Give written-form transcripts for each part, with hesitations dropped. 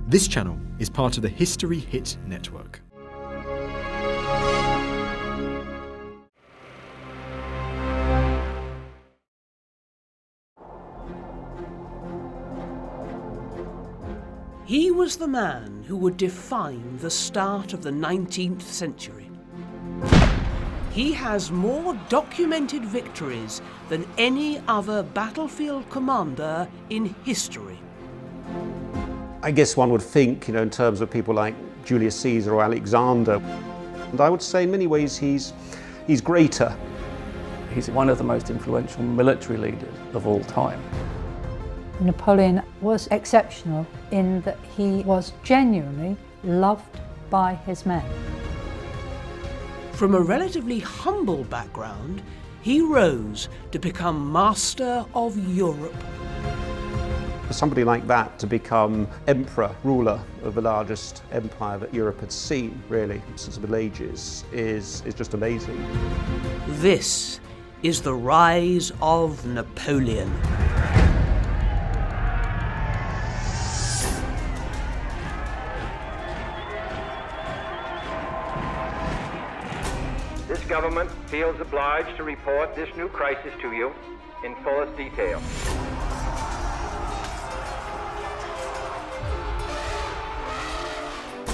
This channel is part of the History Hit network. He was the man who would define the start of the 19th century. He has more documented victories than any other battlefield commander in history. I guess one would think, in terms of people like Julius Caesar or Alexander. And I would say in many ways he's greater. He's one of the most influential military leaders of all time. Napoleon was exceptional in that he was genuinely loved by his men. From a relatively humble background, he rose to become master of Europe. For somebody like that to become emperor, ruler of the largest empire that Europe had seen, really, since the Middle Ages, is just amazing. This is the rise of Napoleon. This government feels obliged to report this new crisis to you in fullest detail.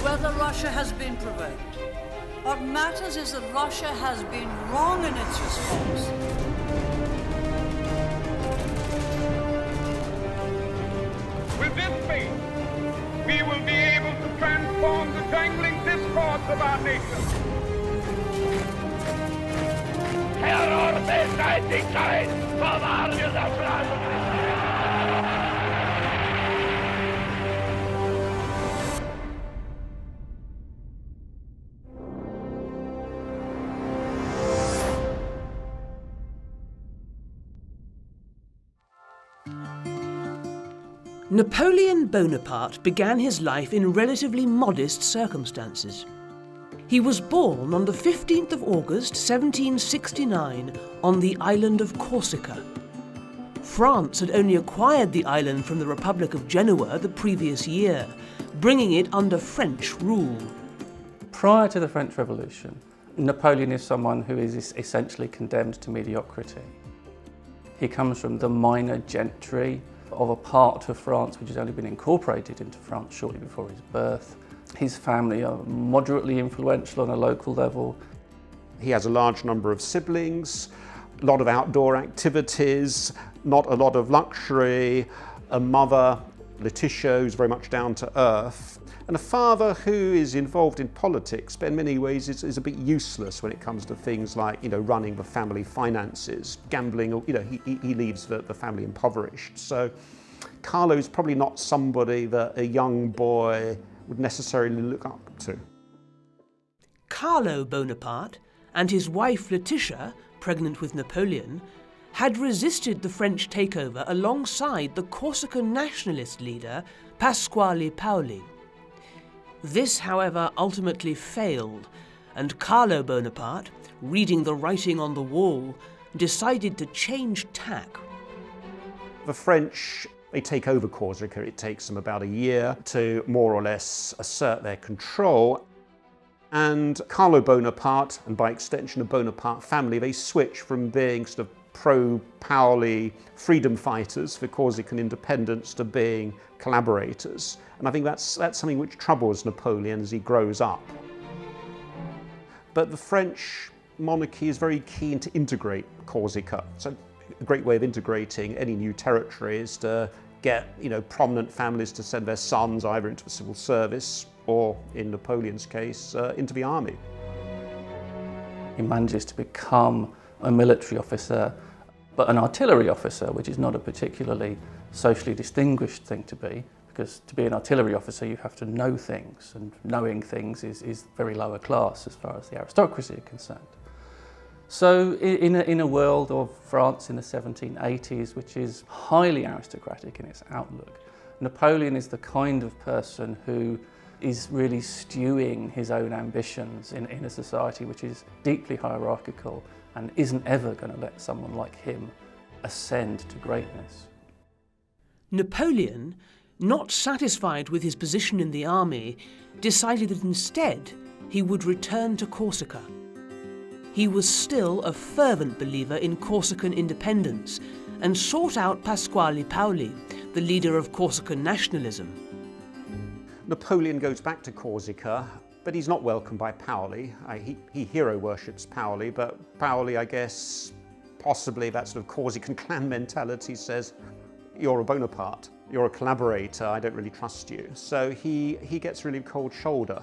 Whether Russia has been provoked. What matters is that Russia has been wrong in its response. With this faith, we will be able to transform the jangling discords of our nation. Terror beseitigt sein, bewahren wir das Land. Napoleon Bonaparte began his life in relatively modest circumstances. He was born on the 15th of August 1769 on the island of Corsica. France had only acquired the island from the Republic of Genoa the previous year, bringing it under French rule. Prior to the French Revolution, Napoleon is someone who is essentially condemned to mediocrity. He comes from the minor gentry of a part of France which has only been incorporated into France shortly before his birth. His family are moderately influential on a local level. He has a large number of siblings, a lot of outdoor activities, not a lot of luxury, a mother, Laetitia, who's very much down to earth, and a father who is involved in politics, but in many ways is a bit useless when it comes to things like, running the family finances, gambling, or, he leaves the family impoverished. So Carlo is probably not somebody that a young boy would necessarily look up to. Carlo Bonaparte and his wife Laetitia, pregnant with Napoleon, had resisted the French takeover alongside the Corsican nationalist leader Pasquale Paoli. This, however, ultimately failed, and Carlo Bonaparte, reading the writing on the wall, decided to change tack. The French, they take over Corsica. It takes them about a year to more or less assert their control. And Carlo Bonaparte, and by extension the Bonaparte family, they switch from being sort of pro-Paoli freedom fighters for Corsican independence to being collaborators. And I think that's something which troubles Napoleon as he grows up. But the French monarchy is very keen to integrate Corsica. So a great way of integrating any new territory is to get prominent families to send their sons either into the civil service or, in Napoleon's case, into the army. He manages to become a military officer, but an artillery officer, which is not a particularly socially distinguished thing to be, because to be an artillery officer you have to know things, and knowing things is very lower class as far as the aristocracy are concerned. So in a world of France in the 1780s, which is highly aristocratic in its outlook, Napoleon is the kind of person who is really stewing his own ambitions in a society which is deeply hierarchical and isn't ever going to let someone like him ascend to greatness. Napoleon not satisfied with his position in the army, decided that instead he would return to Corsica. He was still a fervent believer in Corsican independence and sought out Pasquale Paoli, the leader of Corsican nationalism. Napoleon goes back to Corsica, but he's not welcomed by Paoli. He hero worships Paoli, but Paoli, I guess, possibly that sort of Corsican clan mentality says, you're a Bonaparte, you're a collaborator, I don't really trust you. So he gets really cold shoulder.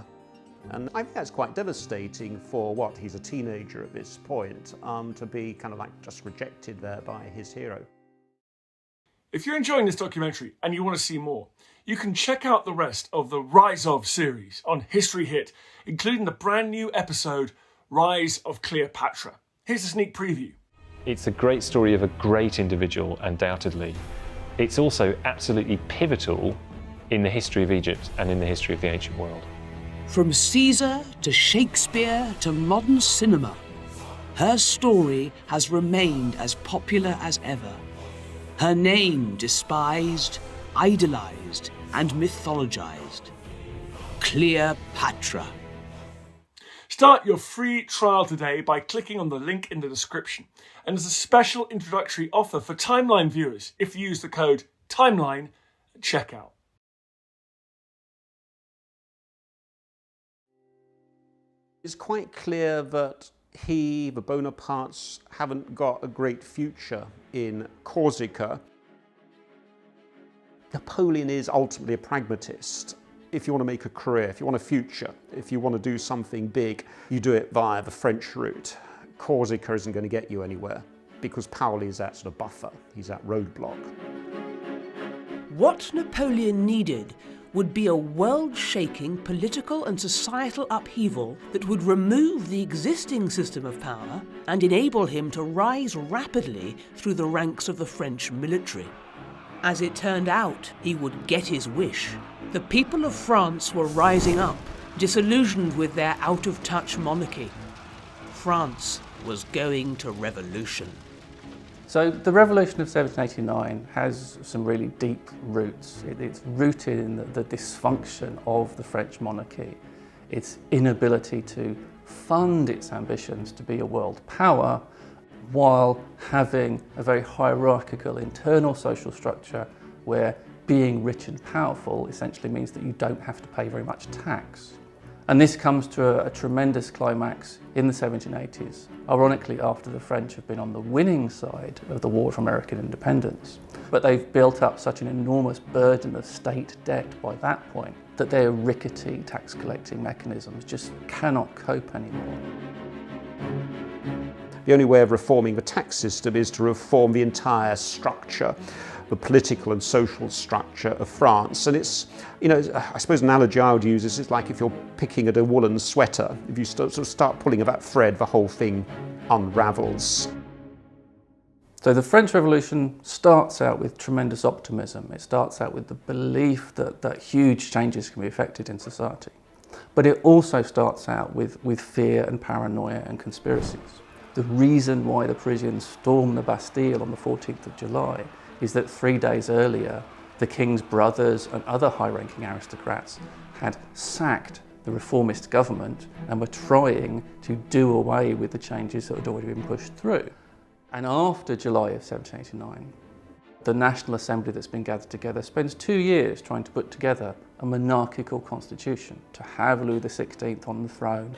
And I think that's quite devastating for what, he's a teenager at this point, to be kind of like just rejected there by his hero. If you're enjoying this documentary and you want to see more, you can check out the rest of the Rise Of series on History Hit, including the brand new episode, Rise of Cleopatra. Here's a sneak preview. It's a great story of a great individual, undoubtedly. It's also absolutely pivotal in the history of Egypt and in the history of the ancient world. From Caesar to Shakespeare to modern cinema, her story has remained as popular as ever. Her name despised, idolized, and mythologized. Cleopatra. Start your free trial today by clicking on the link in the description. And there's a special introductory offer for Timeline viewers if you use the code TIMELINE at checkout. It's quite clear that the Bonapartes, haven't got a great future in Corsica. Napoleon is ultimately a pragmatist. If you want to make a career, if you want a future, if you want to do something big, you do it via the French route. Corsica isn't going to get you anywhere because Paoli is that sort of buffer, he's that roadblock. What Napoleon needed would be a world-shaking political and societal upheaval that would remove the existing system of power and enable him to rise rapidly through the ranks of the French military. As it turned out, he would get his wish. The people of France were rising up, disillusioned with their out-of-touch monarchy. France was going to revolution. So the revolution of 1789 has some really deep roots. It's rooted in the dysfunction of the French monarchy, its inability to fund its ambitions to be a world power while having a very hierarchical internal social structure where being rich and powerful essentially means that you don't have to pay very much tax. And this comes to a tremendous climax in the 1780s, ironically after the French have been on the winning side of the War for American Independence. But they've built up such an enormous burden of state debt by that point that their rickety tax collecting mechanisms just cannot cope anymore. The only way of reforming the tax system is to reform the entire structure, the political and social structure of France. And it's, I suppose an analogy I would use is it's like if you're picking at a woolen sweater. If you start pulling at that thread, the whole thing unravels. So the French Revolution starts out with tremendous optimism. It starts out with the belief that huge changes can be effected in society. But it also starts out with fear and paranoia and conspiracies. The reason why the Parisians stormed the Bastille on the 14th of July is that 3 days earlier, the king's brothers and other high-ranking aristocrats had sacked the reformist government and were trying to do away with the changes that had already been pushed through. And after July of 1789, the National Assembly that's been gathered together spends 2 years trying to put together a monarchical constitution, to have Louis XVI on the throne,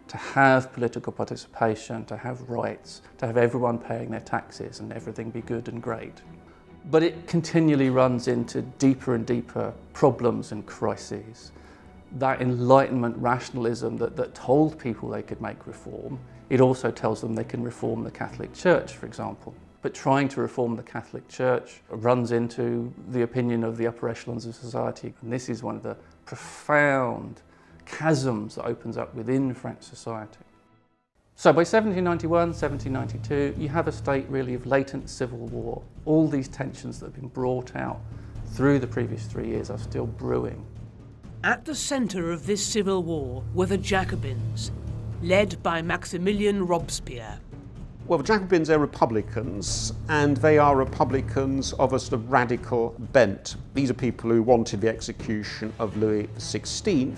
to have political participation, to have rights, to have everyone paying their taxes and everything be good and great. But it continually runs into deeper and deeper problems and crises. That Enlightenment rationalism that told people they could make reform, it also tells them they can reform the Catholic Church, for example. But trying to reform the Catholic Church runs into the opinion of the upper echelons of society. And this is one of the profound chasms that opens up within French society. So by 1791, 1792, you have a state really of latent civil war. All these tensions that have been brought out through the previous 3 years are still brewing. At the centre of this civil war were the Jacobins, led by Maximilien Robespierre. Well, the Jacobins are Republicans, and they are Republicans of a sort of radical bent. These are people who wanted the execution of Louis XVI,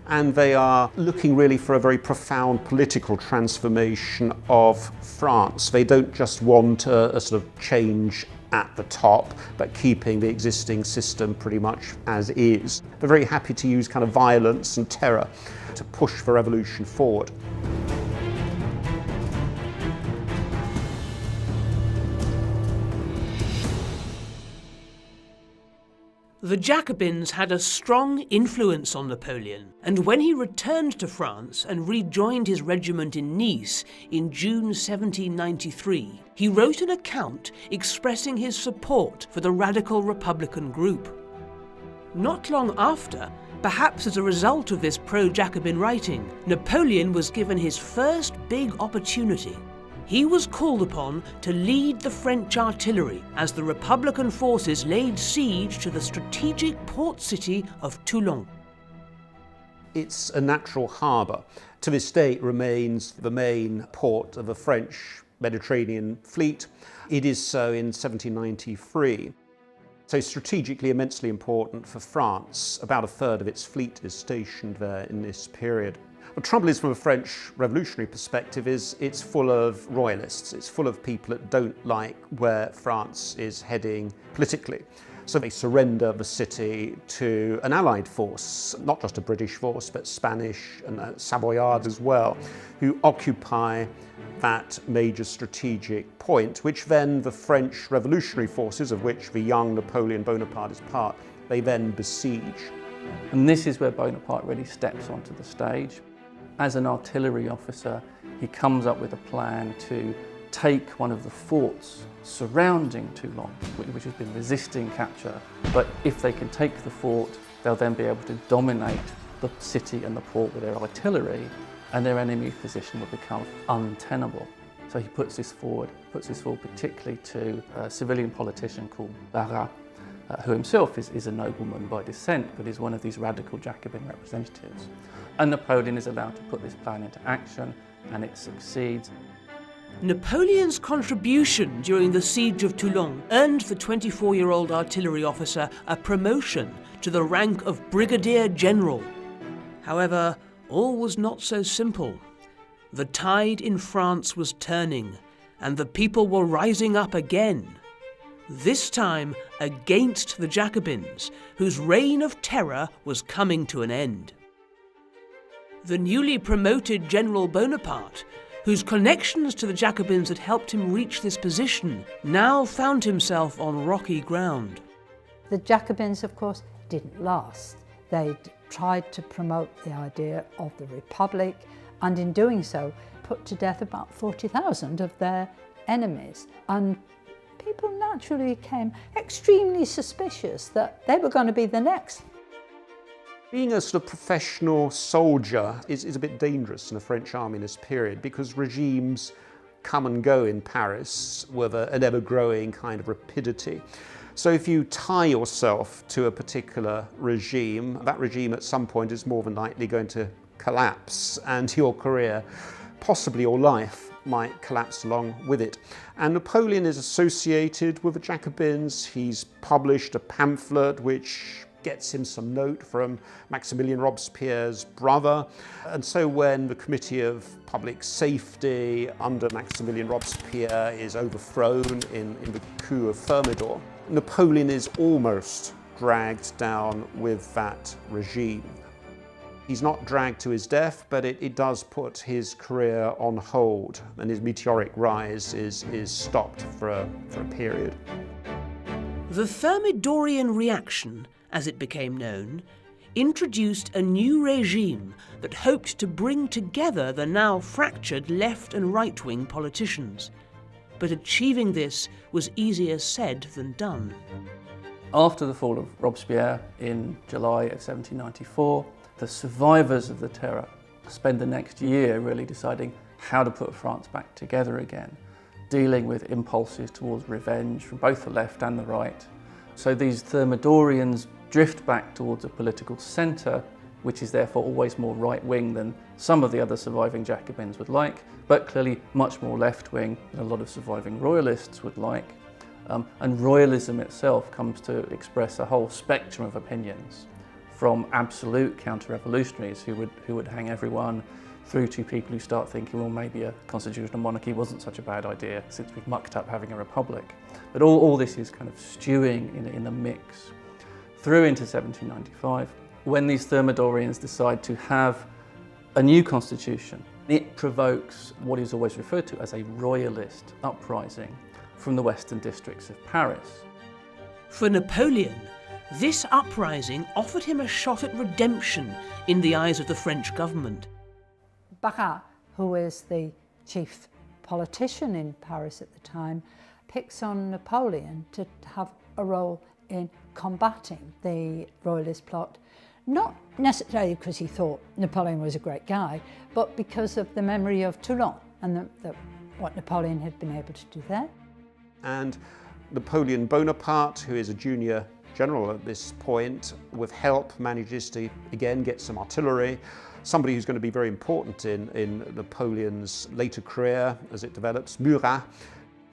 and they are looking really for a very profound political transformation of France. They don't just want a sort of change at the top, but keeping the existing system pretty much as is. They're very happy to use kind of violence and terror to push the revolution forward. The Jacobins had a strong influence on Napoleon, and when he returned to France and rejoined his regiment in Nice in June 1793, he wrote an account expressing his support for the radical Republican group. Not long after, perhaps as a result of this pro-Jacobin writing, Napoleon was given his first big opportunity. He was called upon to lead the French artillery as the Republican forces laid siege to the strategic port city of Toulon. It's a natural harbour. To this day it remains the main port of the French Mediterranean fleet. It is so in 1793. So strategically immensely important for France. About a third of its fleet is stationed there in this period. The trouble is, from a French revolutionary perspective, is it's full of royalists. It's full of people that don't like where France is heading politically. So they surrender the city to an allied force, not just a British force, but Spanish and Savoyards as well, who occupy that major strategic point, which then the French revolutionary forces, of which the young Napoleon Bonaparte is part, they then besiege. And this is where Bonaparte really steps onto the stage. As an artillery officer, he comes up with a plan to take one of the forts surrounding Toulon, which has been resisting capture. But if they can take the fort, they'll then be able to dominate the city and the port with their artillery, and their enemy position will become untenable. So he puts this forward particularly to a civilian politician called Barras, who himself is a nobleman by descent, but is one of these radical Jacobin representatives. And Napoleon is allowed to put this plan into action, and it succeeds. Napoleon's contribution during the siege of Toulon earned the 24-year-old artillery officer a promotion to the rank of brigadier general. However, all was not so simple. The tide in France was turning, and the people were rising up again. This time against the Jacobins, whose reign of terror was coming to an end. The newly promoted General Bonaparte, whose connections to the Jacobins had helped him reach this position, now found himself on rocky ground. The Jacobins, of course, didn't last. They'd tried to promote the idea of the Republic, and in doing so, put to death about 40,000 of their enemies. And people naturally became extremely suspicious that they were going to be the next. Being a sort of professional soldier is a bit dangerous in the French army in this period, because regimes come and go in Paris with an ever-growing kind of rapidity. So if you tie yourself to a particular regime, that regime at some point is more than likely going to collapse, and your career, possibly your life, might collapse along with it. And Napoleon is associated with the Jacobins. He's published a pamphlet which gets him some note from Maximilien Robespierre's brother. And so when the Committee of Public Safety under Maximilien Robespierre is overthrown in the coup of Thermidor, Napoleon is almost dragged down with that regime. He's not dragged to his death, but it does put his career on hold, and his meteoric rise is stopped for a period. The Thermidorian reaction, as it became known, introduced a new regime that hoped to bring together the now fractured left and right-wing politicians. But achieving this was easier said than done. After the fall of Robespierre in July of 1794, the survivors of the terror spend the next year really deciding how to put France back together again, dealing with impulses towards revenge from both the left and the right. So these Thermidorians drift back towards a political centre which is therefore always more right-wing than some of the other surviving Jacobins would like, but clearly much more left-wing than a lot of surviving royalists would like. And royalism itself comes to express a whole spectrum of opinions, from absolute counter-revolutionaries who would hang everyone, through to people who start thinking, well, maybe a constitutional monarchy wasn't such a bad idea since we've mucked up having a republic. But all this is kind of stewing in the mix through into 1795, when these Thermidorians decide to have a new constitution. It provokes what is always referred to as a royalist uprising from the western districts of Paris. For Napoleon, this uprising offered him a shot at redemption in the eyes of the French government. Barras, who is the chief politician in Paris at the time, picks on Napoleon to have a role in combating the royalist plot, not necessarily because he thought Napoleon was a great guy, but because of the memory of Toulon and what Napoleon had been able to do there. And Napoleon Bonaparte, who is a junior general at this point, with help manages to again get some artillery. Somebody who's going to be very important in Napoleon's later career as it develops, Murat.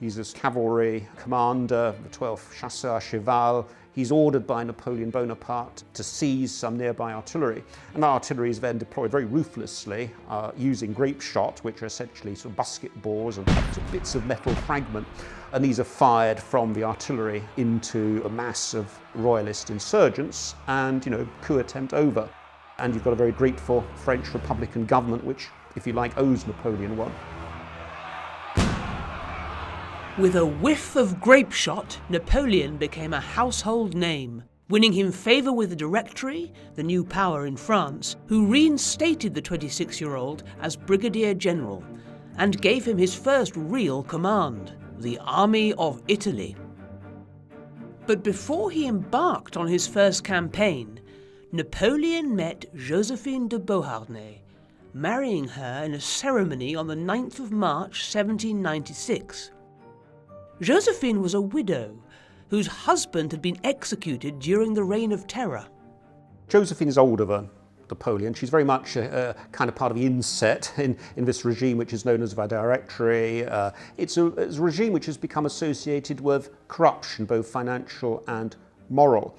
He's this cavalry commander, the 12th Chasseurs Cheval. He's ordered by Napoleon Bonaparte to seize some nearby artillery. And that artillery is then deployed very ruthlessly using grape shot, which are essentially sort of basketballs and bits of metal fragment. And these are fired from the artillery into a mass of royalist insurgents and, coup attempt over. And you've got a very grateful French Republican government, which, if you like, owes Napoleon one. With a whiff of grape shot, Napoleon became a household name, winning him favour with the Directory, the new power in France, who reinstated the 26-year-old as Brigadier General and gave him his first real command, the Army of Italy. But before he embarked on his first campaign, Napoleon met Josephine de Beauharnais, marrying her in a ceremony on the 9th of March 1796. Josephine was a widow whose husband had been executed during the Reign of Terror. Josephine is older than Napoleon. She's very much a kind of part of the inset in this regime which is known as the Directory. It's a regime which has become associated with corruption, both financial and moral.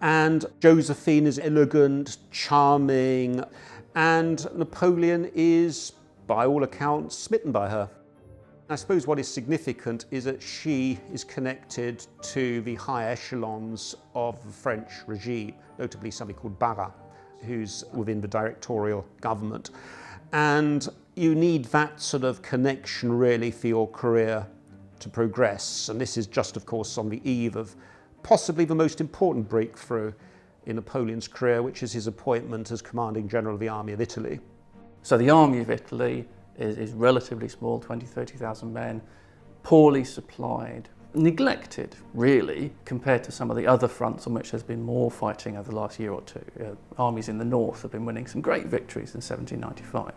And Josephine is elegant, charming, and Napoleon is, by all accounts, smitten by her. I suppose what is significant is that she is connected to the high echelons of the French regime, notably somebody called Barras, who's within the directorial government. And you need that sort of connection really for your career to progress. And this is just, of course, on the eve of possibly the most important breakthrough in Napoleon's career, which is his appointment as commanding general of the Army of Italy. So the Army of Italy is relatively small, 30,000 men, poorly supplied, neglected, really, compared to some of the other fronts on which there's been more fighting over the last year or two. Armies in the north have been winning some great victories in 1795.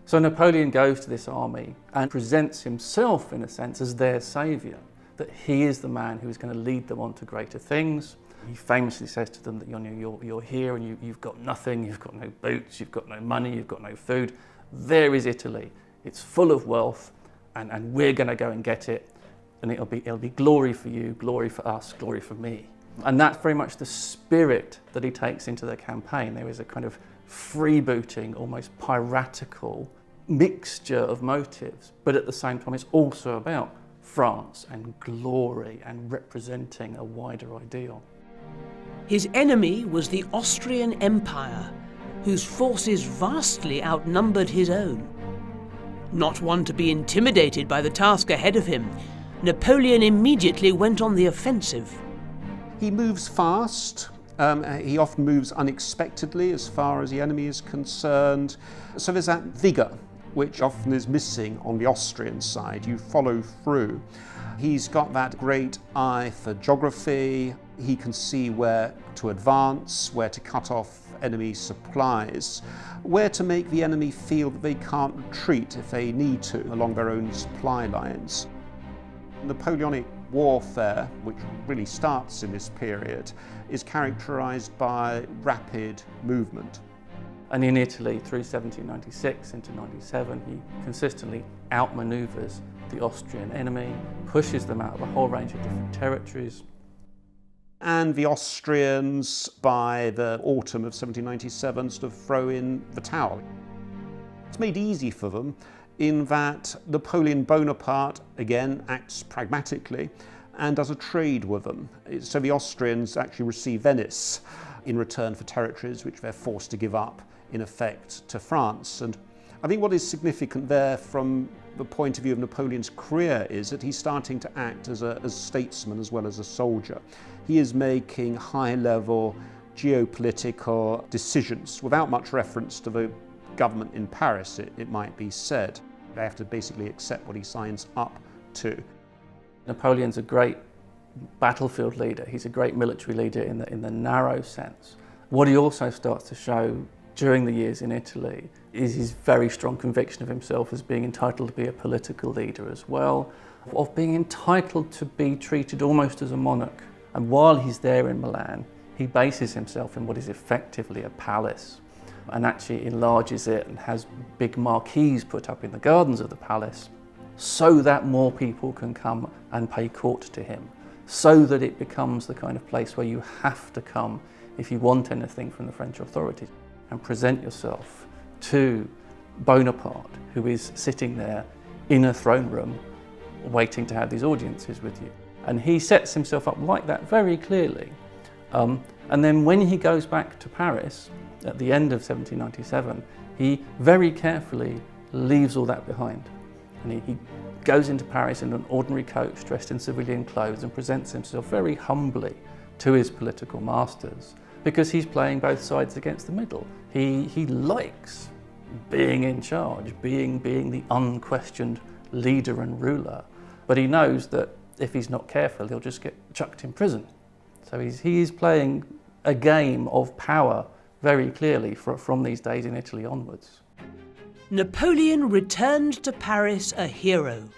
So Napoleon goes to this army and presents himself, in a sense, as their saviour, that he is the man who is going to lead them on to greater things. He famously says to them that you're here and you've got nothing, you've got no boots, you've got no money, you've got no food. There is Italy. It's full of wealth, and we're going to go and get it, and it'll be glory for you, glory for us, glory for me. And that's very much the spirit that he takes into the campaign. There is a kind of freebooting, almost piratical mixture of motives, but at the same time it's also about France and glory and representing a wider ideal. His enemy was the Austrian Empire, whose forces vastly outnumbered his own. Not one to be intimidated by the task ahead of him, Napoleon immediately went on the offensive. He moves fast. He often moves unexpectedly as far as the enemy is concerned. So there's that vigour, which often is missing on the Austrian side. You follow through. He's got that great eye for geography. He can see where to advance, where to cut off enemy supplies, where to make the enemy feel that they can't retreat if they need to along their own supply lines. Napoleonic warfare, which really starts in this period, is characterized by rapid movement. And in Italy, through 1796 into 97, he consistently outmaneuvers the Austrian enemy, pushes them out of a whole range of different territories. And the Austrians, by the autumn of 1797, sort of throw in the towel. It's made easy for them in that Napoleon Bonaparte, again, acts pragmatically and does a trade with them. So the Austrians actually receive Venice in return for territories which they're forced to give up, in effect, to France. And I think what is significant there from the point of view of Napoleon's career is that he's starting to act as a statesman as well as a soldier. He is making high-level geopolitical decisions without much reference to the government in Paris, it might be said. They have to basically accept what he signs up to. Napoleon's a great battlefield leader. He's a great military leader in the narrow sense. What he also starts to show during the years in Italy is his very strong conviction of himself as being entitled to be a political leader as well, of being entitled to be treated almost as a monarch. And while he's there in Milan, he bases himself in what is effectively a palace and actually enlarges it and has big marquees put up in the gardens of the palace so that more people can come and pay court to him, so that it becomes the kind of place where you have to come if you want anything from the French authorities and present yourself to Bonaparte, who is sitting there in a throne room waiting to have these audiences with you. And he sets himself up like that very clearly. And then when he goes back to Paris at the end of 1797, he very carefully leaves all that behind. And he goes into Paris in an ordinary coach, dressed in civilian clothes, and presents himself very humbly to his political masters, because he's playing both sides against the middle. He likes being in charge, being the unquestioned leader and ruler, but he knows that if he's not careful, he'll just get chucked in prison. So he is playing a game of power very clearly from these days in Italy onwards. Napoleon returned to Paris a hero.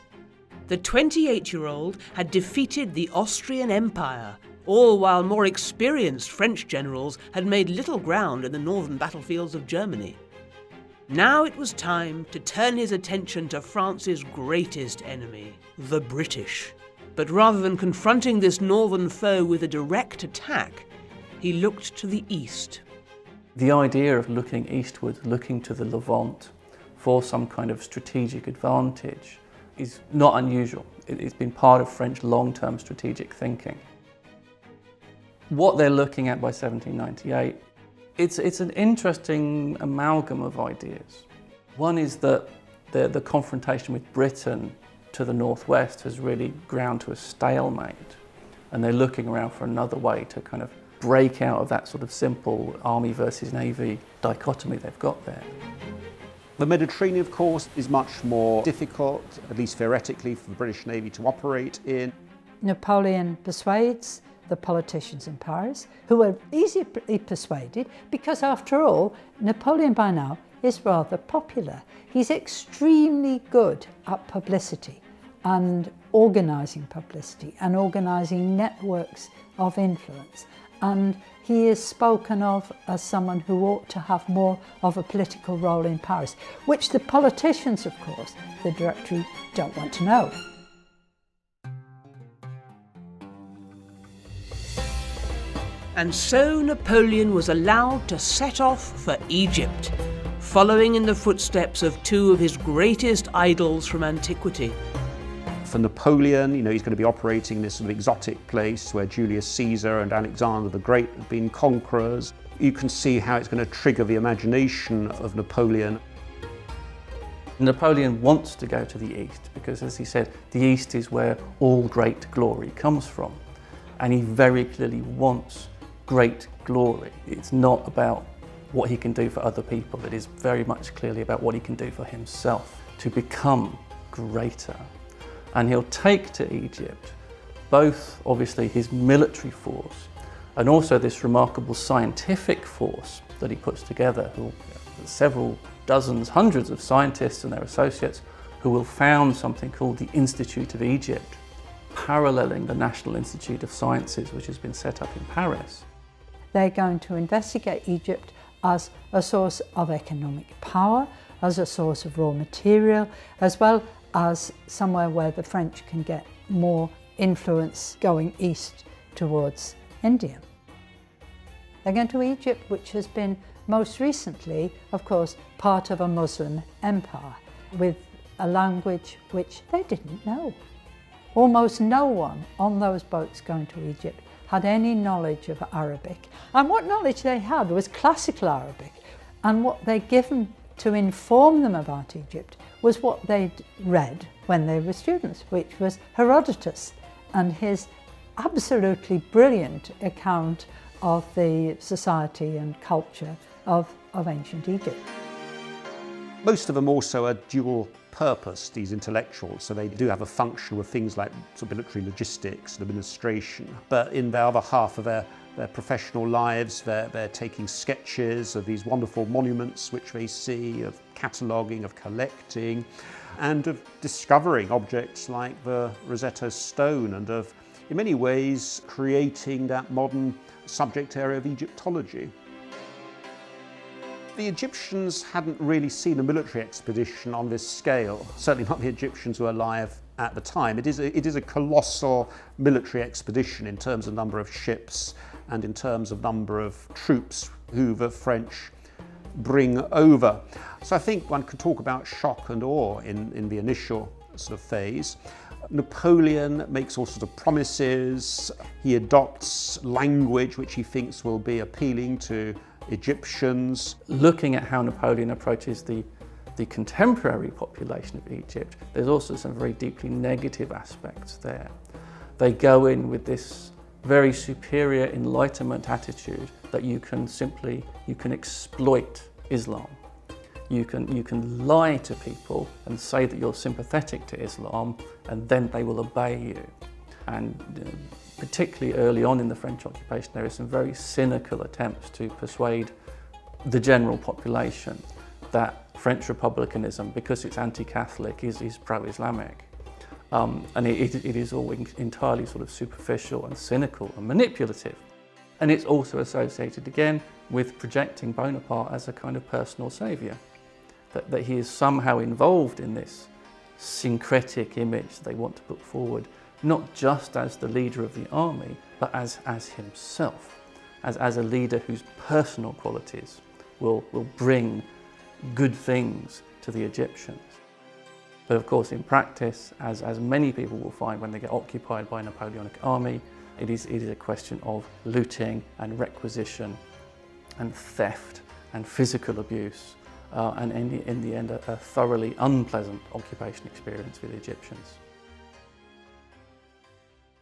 The 28-year-old had defeated the Austrian Empire, all while more experienced French generals had made little ground in the northern battlefields of Germany. Now it was time to turn his attention to France's greatest enemy, the British. But rather than confronting this northern foe with a direct attack, he looked to the east. The idea of looking eastward, looking to the Levant for some kind of strategic advantage is not unusual. It's been part of French long-term strategic thinking. What they're looking at by 1798, it's an interesting amalgam of ideas. One is that the confrontation with Britain to the northwest has really ground to a stalemate, and they're looking around for another way to kind of break out of that sort of simple army versus navy dichotomy they've got there. The Mediterranean, of course, is much more difficult, at least theoretically, for the British Navy to operate in. Napoleon persuades the politicians in Paris, who are easily persuaded because, after all, Napoleon by now is rather popular. He's extremely good at publicity and organising publicity and organising networks of influence. And he is spoken of as someone who ought to have more of a political role in Paris, which the politicians, of course, the Directory, don't want to know. And so Napoleon was allowed to set off for Egypt, following in the footsteps of two of his greatest idols from antiquity. For Napoleon, he's going to be operating in this sort of exotic place where Julius Caesar and Alexander the Great have been conquerors. You can see how it's going to trigger the imagination of Napoleon. Napoleon wants to go to the east because, as he said, the east is where all great glory comes from. And he very clearly wants great glory. It's not about what he can do for other people. It is very much clearly about what he can do for himself to become greater. And he'll take to Egypt both, obviously, his military force and also this remarkable scientific force that he puts together, several dozens, hundreds of scientists and their associates who will found something called the Institute of Egypt, paralleling the National Institute of Sciences, which has been set up in Paris. They're going to investigate Egypt as a source of economic power, as a source of raw material, as well as somewhere where the French can get more influence going east towards India. They're going to Egypt, which has been most recently, of course, part of a Muslim empire, with a language which they didn't know. Almost no one on those boats going to Egypt had any knowledge of Arabic. And what knowledge they had was classical Arabic. And what they'd given to inform them about Egypt was what they'd read when they were students, which was Herodotus and his absolutely brilliant account of the society and culture of ancient Egypt. Most of them also are dual purpose, these intellectuals, so they do have a function with things like sort of military logistics and administration, but in the other half of their professional lives they're taking sketches of these wonderful monuments which they see, of cataloguing, of collecting, and of discovering objects like the Rosetta Stone, and of, in many ways, creating that modern subject area of Egyptology. The Egyptians hadn't really seen a military expedition on this scale, certainly not the Egyptians who were alive at the time. It is a colossal military expedition in terms of number of ships and in terms of number of troops who the French bring over. So I think one could talk about shock and awe in the initial sort of phase. Napoleon makes all sorts of promises. He adopts language which he thinks will be appealing to Egyptians. Looking at how Napoleon approaches the contemporary population of Egypt, there's also some very deeply negative aspects there. They go in with this very superior Enlightenment attitude that you can exploit Islam. You can lie to people and say that you're sympathetic to Islam, and then they will obey you. And particularly early on in the French occupation, there are some very cynical attempts to persuade the general population that French republicanism, because it's anti-Catholic, is pro-Islamic. And it is all entirely sort of superficial and cynical and manipulative. And it's also associated again with projecting Bonaparte as a kind of personal saviour, that he is somehow involved in this syncretic image they want to put forward, not just as the leader of the army, but as himself, as a leader whose personal qualities will bring good things to the Egyptians. But of course, in practice, as many people will find when they get occupied by a Napoleonic army, it is a question of looting and requisition and theft and physical abuse, and in the end, a thoroughly unpleasant occupation experience for the Egyptians.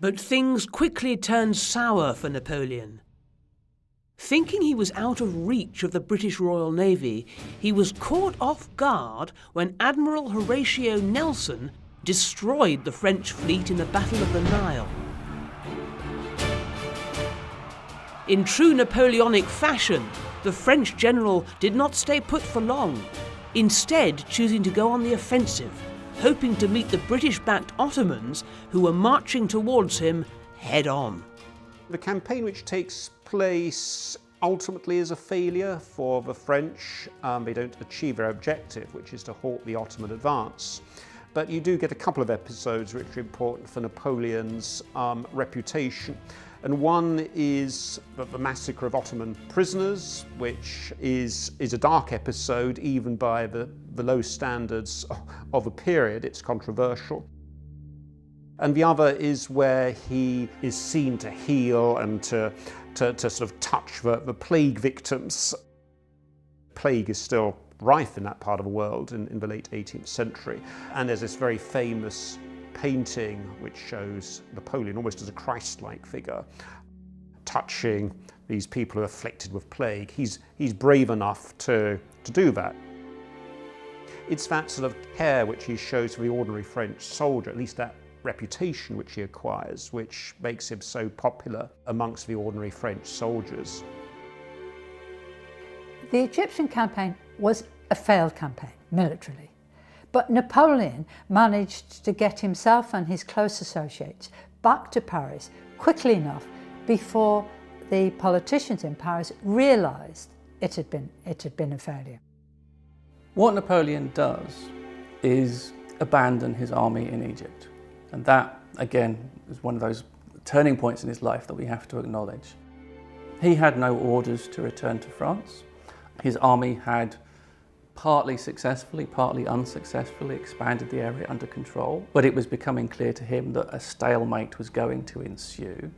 But things quickly turned sour for Napoleon. Thinking he was out of reach of the British Royal Navy, he was caught off guard when Admiral Horatio Nelson destroyed the French fleet in the Battle of the Nile. In true Napoleonic fashion, the French general did not stay put for long, instead choosing to go on the offensive, hoping to meet the British-backed Ottomans who were marching towards him head-on. The campaign which takes place ultimately is a failure for the French. They don't achieve their objective, which is to halt the Ottoman advance. But you do get a couple of episodes which are important for Napoleon's reputation. And one is the massacre of Ottoman prisoners, which is a dark episode even by the low standards of a period. It's controversial. And the other is where he is seen to heal and to sort of touch the plague victims. Plague is still rife in that part of the world in the late 18th century. And there's this very famous painting which shows Napoleon almost as a Christ-like figure, touching these people who are afflicted with plague. He's brave enough to do that. It's that sort of care which he shows for the ordinary French soldier, at least that reputation which he acquires, which makes him so popular amongst the ordinary French soldiers. The Egyptian campaign was a failed campaign, militarily. But Napoleon managed to get himself and his close associates back to Paris quickly enough before the politicians in Paris realised it had been a failure. What Napoleon does is abandon his army in Egypt. And that, again, is one of those turning points in his life that we have to acknowledge. He had no orders to return to France. His army had partly successfully, partly unsuccessfully expanded the area under control, but it was becoming clear to him that a stalemate was going to ensue.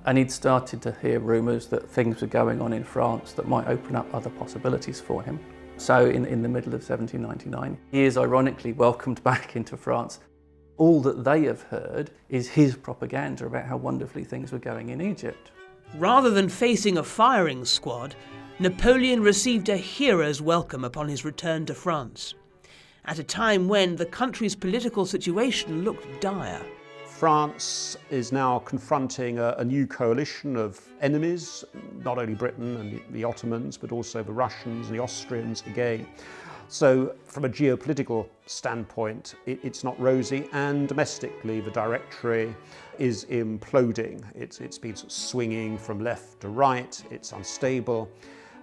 And he'd started to hear rumours that things were going on in France that might open up other possibilities for him. So in the middle of 1799, he is ironically welcomed back into France. All that they have heard is his propaganda about how wonderfully things were going in Egypt. Rather than facing a firing squad, Napoleon received a hero's welcome upon his return to France, at a time when the country's political situation looked dire. France is now confronting a new coalition of enemies, not only Britain and the Ottomans, but also the Russians and the Austrians again. So from a geopolitical standpoint, it's not rosy, and domestically the Directory is imploding. It's been sort of swinging from left to right, it's unstable.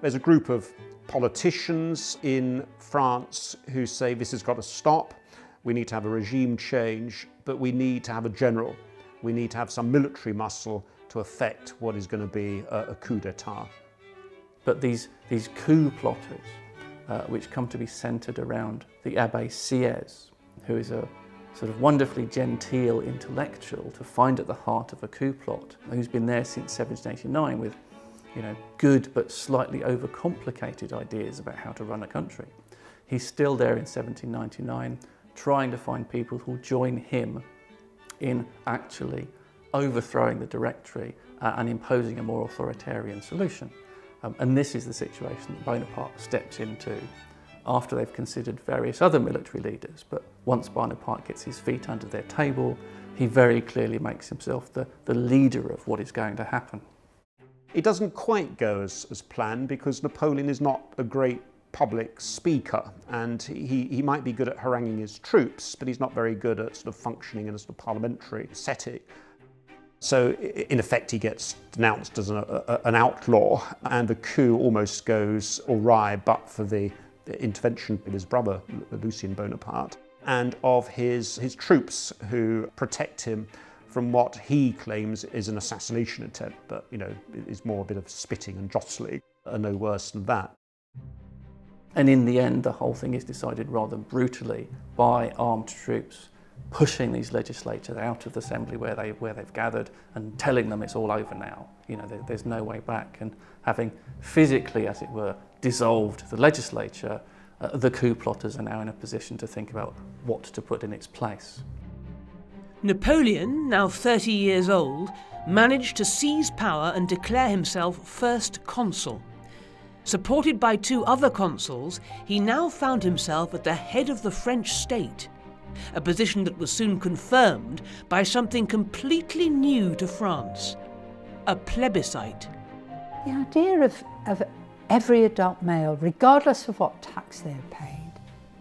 There's a group of politicians in France who say this has got to stop. We need to have a regime change, but we need to have a general. We need to have some military muscle to effect what is going to be a coup d'etat. But these coup plotters, which come to be centred around the Abbé Sieyès, who is a sort of wonderfully genteel intellectual to find at the heart of a coup plot, who's been there since 1789 with, good but slightly overcomplicated ideas about how to run a country. He's still there in 1799, trying to find people who'll join him in actually overthrowing the Directory and imposing a more authoritarian solution. And this is the situation that Bonaparte steps into after they've considered various other military leaders. But once Bonaparte gets his feet under their table, he very clearly makes himself the leader of what is going to happen. It doesn't quite go as planned, because Napoleon is not a great public speaker, and he might be good at haranguing his troops, but he's not very good at sort of functioning in a sort of parliamentary setting. So in effect he gets denounced as an outlaw, and the coup almost goes awry but for the intervention of his brother Lucien Bonaparte and of his troops who protect him from what he claims is an assassination attempt, but is more a bit of spitting and jostling, and no worse than that. And in the end, the whole thing is decided rather brutally by armed troops pushing these legislators out of the assembly where they've gathered and telling them it's all over now. There's no way back. And having physically, as it were, dissolved the legislature, the coup plotters are now in a position to think about what to put in its place. Napoleon, now 30 years old, managed to seize power and declare himself first consul. Supported by two other consuls, he now found himself at the head of the French state, a position that was soon confirmed by something completely new to France, a plebiscite. The idea of every adult male, regardless of what tax they had paid,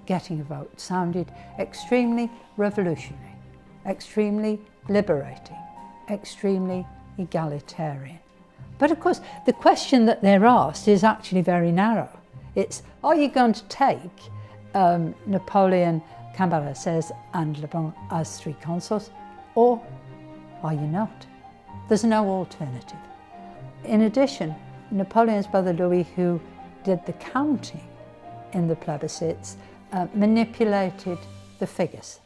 getting a vote sounded extremely revolutionary, extremely liberating, extremely egalitarian. But of course, the question that they're asked is actually very narrow. It's, are you going to take Napoleon, Cambara says, and Le Bon as three consuls, or are you not? There's no alternative. In addition, Napoleon's brother Louis, who did the counting in the plebiscites, manipulated the figures.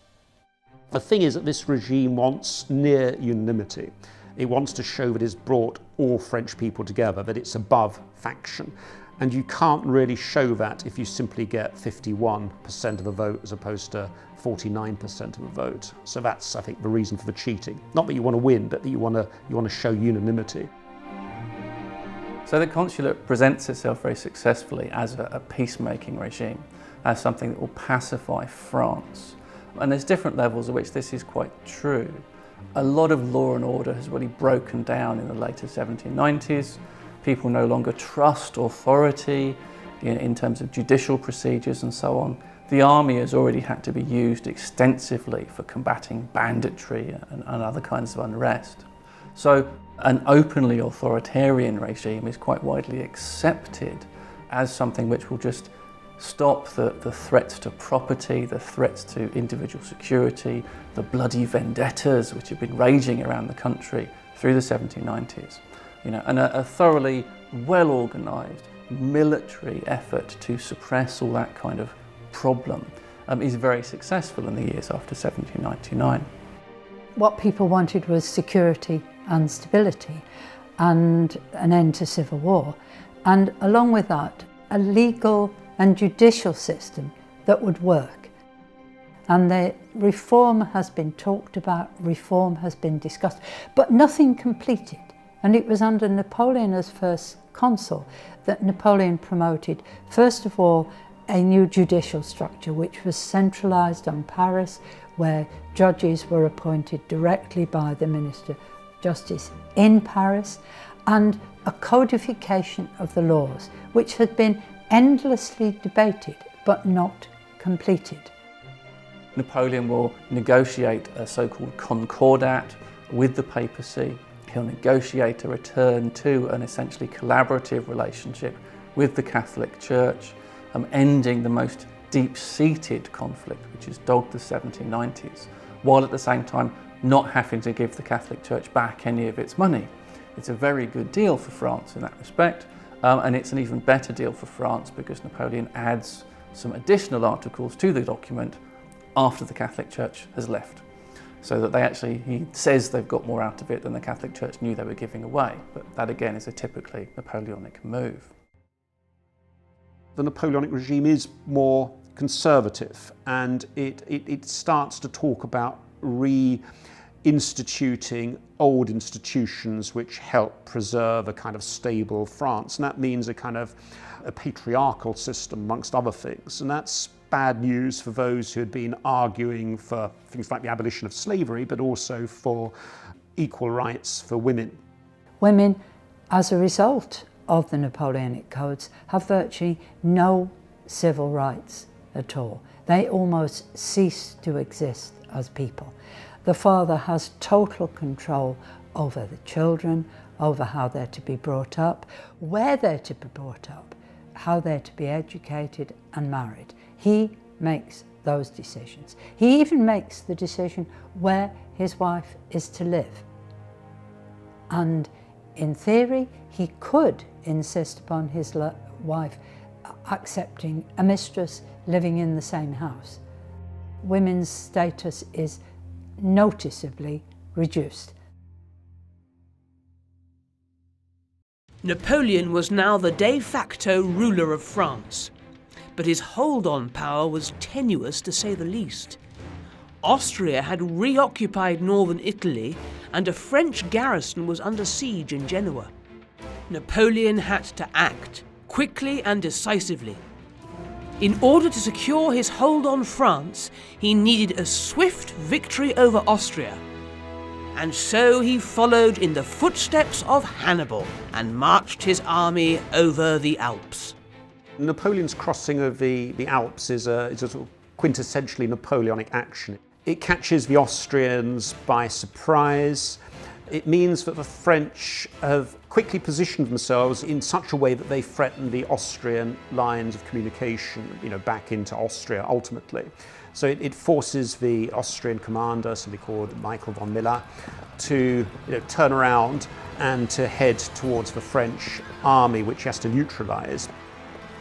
The thing is that this regime wants near unanimity. It wants to show that it's brought all French people together, that it's above faction. And you can't really show that if you simply get 51% of the vote as opposed to 49% of the vote. So that's, I think, the reason for the cheating. Not that you want to win, but that you want to show unanimity. So the consulate presents itself very successfully as a peacemaking regime, as something that will pacify France. And there's different levels at which this is quite true. A lot of law and order has really broken down in the later 1790s. People no longer trust authority in terms of judicial procedures and so on. The army has already had to be used extensively for combating banditry and other kinds of unrest. So an openly authoritarian regime is quite widely accepted as something which will just stop the threats to property, the threats to individual security, the bloody vendettas which have been raging around the country through the 1790s. And a thoroughly well-organised military effort to suppress all that kind of problem is very successful in the years after 1799. What people wanted was security and stability and an end to civil war, and along with that, a legal and judicial system that would work. And the reform has been talked about, reform has been discussed, but nothing completed. And it was under Napoleon as first consul that Napoleon promoted, first of all, a new judicial structure which was centralised on Paris, where judges were appointed directly by the Minister of Justice in Paris, and a codification of the laws, which had been endlessly debated but not completed. Napoleon will negotiate a so-called concordat with the papacy. He'll negotiate a return to an essentially collaborative relationship with the Catholic Church, ending the most deep-seated conflict which has dogged the 1790s, while at the same time not having to give the Catholic Church back any of its money. It's a very good deal for France in that respect, and it's an even better deal for France because Napoleon adds some additional articles to the document after the Catholic Church has left. So that he says they've got more out of it than the Catholic Church knew they were giving away. But that again is a typically Napoleonic move. The Napoleonic regime is more conservative, and it starts to talk about reinstituting old institutions which help preserve a kind of stable France. And that means a kind of a patriarchal system, amongst other things. And that's bad news for those who had been arguing for things like the abolition of slavery, but also for equal rights for women. Women, as a result of the Napoleonic codes, have virtually no civil rights at all. They almost cease to exist as people. The father has total control over the children, over how they're to be brought up, where they're to be brought up, how they're to be educated and married. He makes those decisions. He even makes the decision where his wife is to live. And in theory, he could insist upon his wife accepting a mistress living in the same house. Women's status is noticeably reduced. Napoleon was now the de facto ruler of France, but his hold on power was tenuous to say the least. Austria had reoccupied northern Italy and a French garrison was under siege in Genoa. Napoleon had to act, quickly and decisively. In order to secure his hold on France, he needed a swift victory over Austria. And so he followed in the footsteps of Hannibal and marched his army over the Alps. Napoleon's crossing of the Alps is a sort of quintessentially Napoleonic action. It catches the Austrians by surprise. It means that the French have quickly positioned themselves in such a way that they threaten the Austrian lines of communication, back into Austria ultimately. So it forces the Austrian commander, somebody called Michael von Miller, to turn around and to head towards the French army, which he has to neutralize.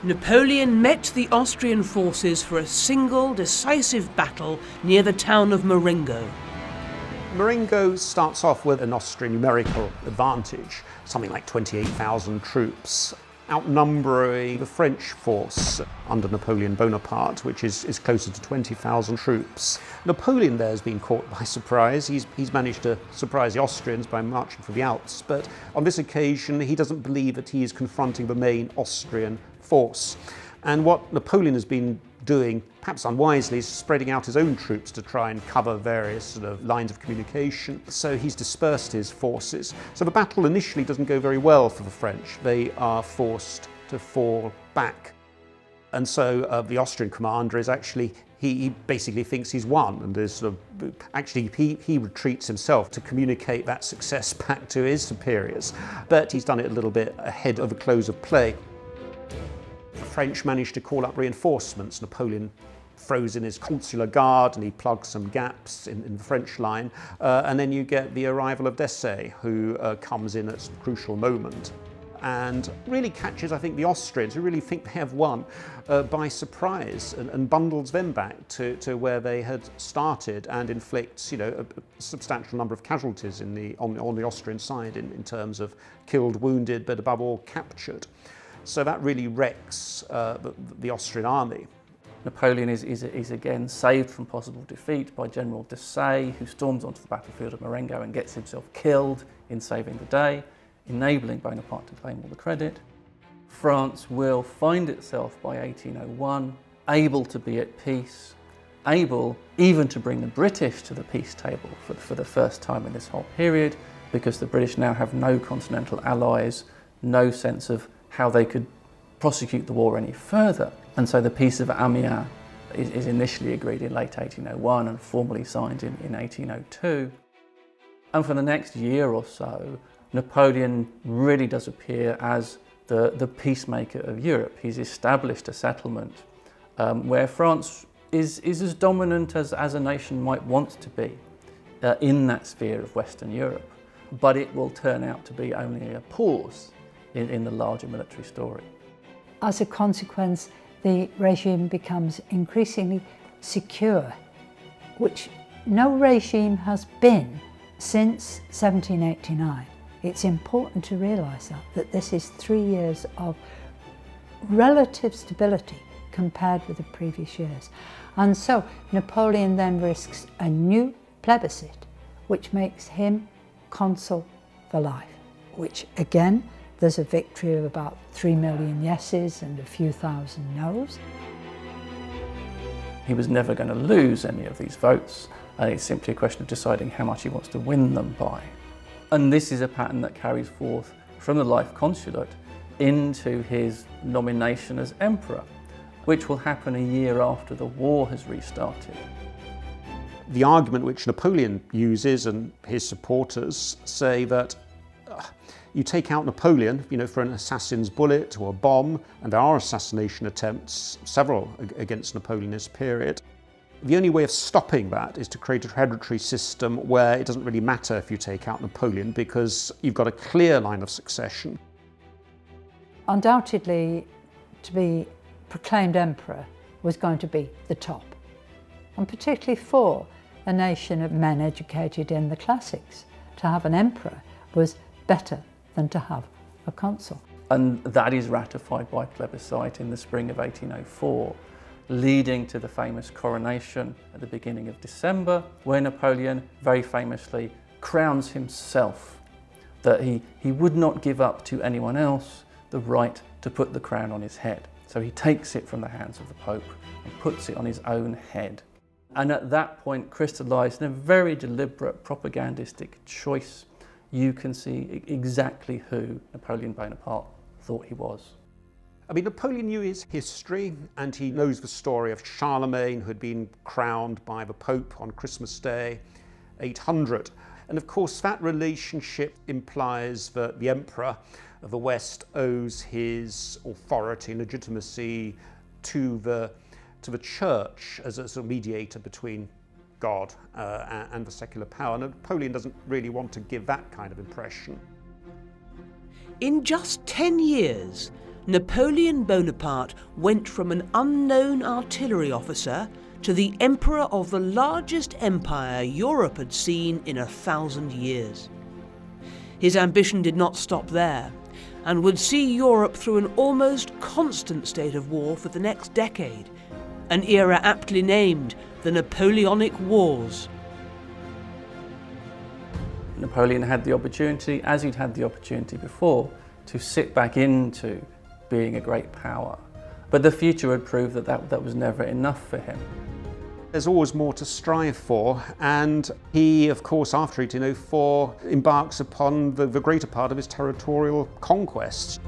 Napoleon met the Austrian forces for a single decisive battle near the town of Marengo. Marengo starts off with an Austrian numerical advantage, something like 28,000 troops, outnumbering the French force under Napoleon Bonaparte, which is closer to 20,000 troops. Napoleon there has been caught by surprise. He's managed to surprise the Austrians by marching for the Alps, but on this occasion he doesn't believe that he is confronting the main Austrian force. And what Napoleon has been doing, perhaps unwisely, is spreading out his own troops to try and cover various sort of lines of communication. So he's dispersed his forces. So the battle initially doesn't go very well for the French. They are forced to fall back. And so the Austrian commander is actually, he basically thinks he's won, and is sort of, actually he retreats himself to communicate that success back to his superiors. But he's done it a little bit ahead of the close of play. French manage to call up reinforcements. Napoleon throws in his consular guard and he plugs some gaps in the French line. And then you get the arrival of Desaix, who comes in at a crucial moment and really catches, I think, the Austrians, who really think they have won, by surprise and bundles them back to where they had started and inflicts, you know, a substantial number of casualties on the Austrian side in terms of killed, wounded, but above all captured. So that really wrecks the Austrian army. Napoleon is again saved from possible defeat by General Desaix, who storms onto the battlefield of Marengo and gets himself killed in saving the day, enabling Bonaparte to claim all the credit. France will find itself by 1801 able to be at peace, able even to bring the British to the peace table for the first time in this whole period, because the British now have no continental allies, no sense of how they could prosecute the war any further. And so the Peace of Amiens is initially agreed in late 1801 and formally signed in 1802. And for the next year or so, Napoleon really does appear as the peacemaker of Europe. He's established a settlement where France is as dominant as a nation might want to be in that sphere of Western Europe. But it will turn out to be only a pause in the larger military story. As a consequence, the regime becomes increasingly secure, which no regime has been since 1789. It's important to realise that this is 3 years of relative stability compared with the previous years. And so Napoleon then risks a new plebiscite, which makes him consul for life, which again, there's a victory of about 3 million yeses and a few thousand noes. He was never going to lose any of these votes. It's simply a question of deciding how much he wants to win them by. And this is a pattern that carries forth from the life consulate into his nomination as emperor, which will happen a year after the war has restarted. The argument which Napoleon uses, and his supporters say that you take out Napoleon, you know, for an assassin's bullet or a bomb, and there are assassination attempts, several against Napoleon in this period. The only way of stopping that is to create a hereditary system where it doesn't really matter if you take out Napoleon, because you've got a clear line of succession. Undoubtedly, to be proclaimed emperor was going to be the top, and particularly for a nation of men educated in the classics. To have an emperor was better than to have a consul. And that is ratified by plebiscite in the spring of 1804, leading to the famous coronation at the beginning of December, where Napoleon very famously crowns himself, that he would not give up to anyone else the right to put the crown on his head. So he takes it from the hands of the Pope and puts it on his own head. And at that point, crystallised in a very deliberate propagandistic choice, you can see exactly who Napoleon Bonaparte thought he was. I mean, Napoleon knew his history, and he knows the story of Charlemagne, who had been crowned by the Pope on Christmas Day, 800. And of course, that relationship implies that the Emperor of the West owes his authority and legitimacy to the Church as a sort of mediator between God and the secular power. And Napoleon doesn't really want to give that kind of impression. In just 10 years, Napoleon Bonaparte went from an unknown artillery officer to the emperor of the largest empire Europe had seen in 1,000 years. His ambition did not stop there, and would see Europe through an almost constant state of war for the next decade, an era aptly named the Napoleonic Wars. Napoleon had the opportunity, as he'd had the opportunity before, to sit back into being a great power. But the future would prove that was never enough for him. There's always more to strive for, and he, of course, after 1804, embarks upon the greater part of his territorial conquests.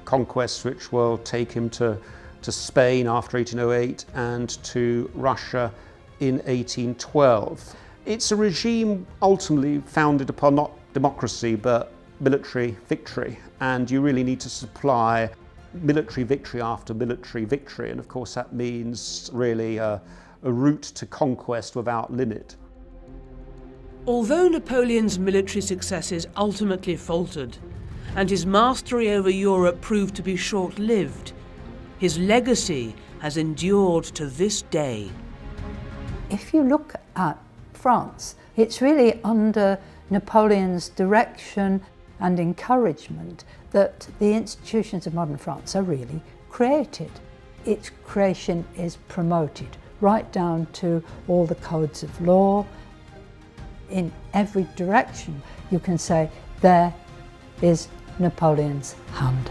Conquests which will take him to Spain after 1808 and to Russia in 1812. It's a regime ultimately founded upon not democracy but military victory, and you really need to supply military victory after military victory, and of course that means really a route to conquest without limit. Although Napoleon's military successes ultimately faltered, and his mastery over Europe proved to be short-lived, his legacy has endured to this day. If you look at France, it's really under Napoleon's direction and encouragement that the institutions of modern France are really created. Its creation is promoted, right down to all the codes of law. In every direction, you can say there is Napoleon's hand.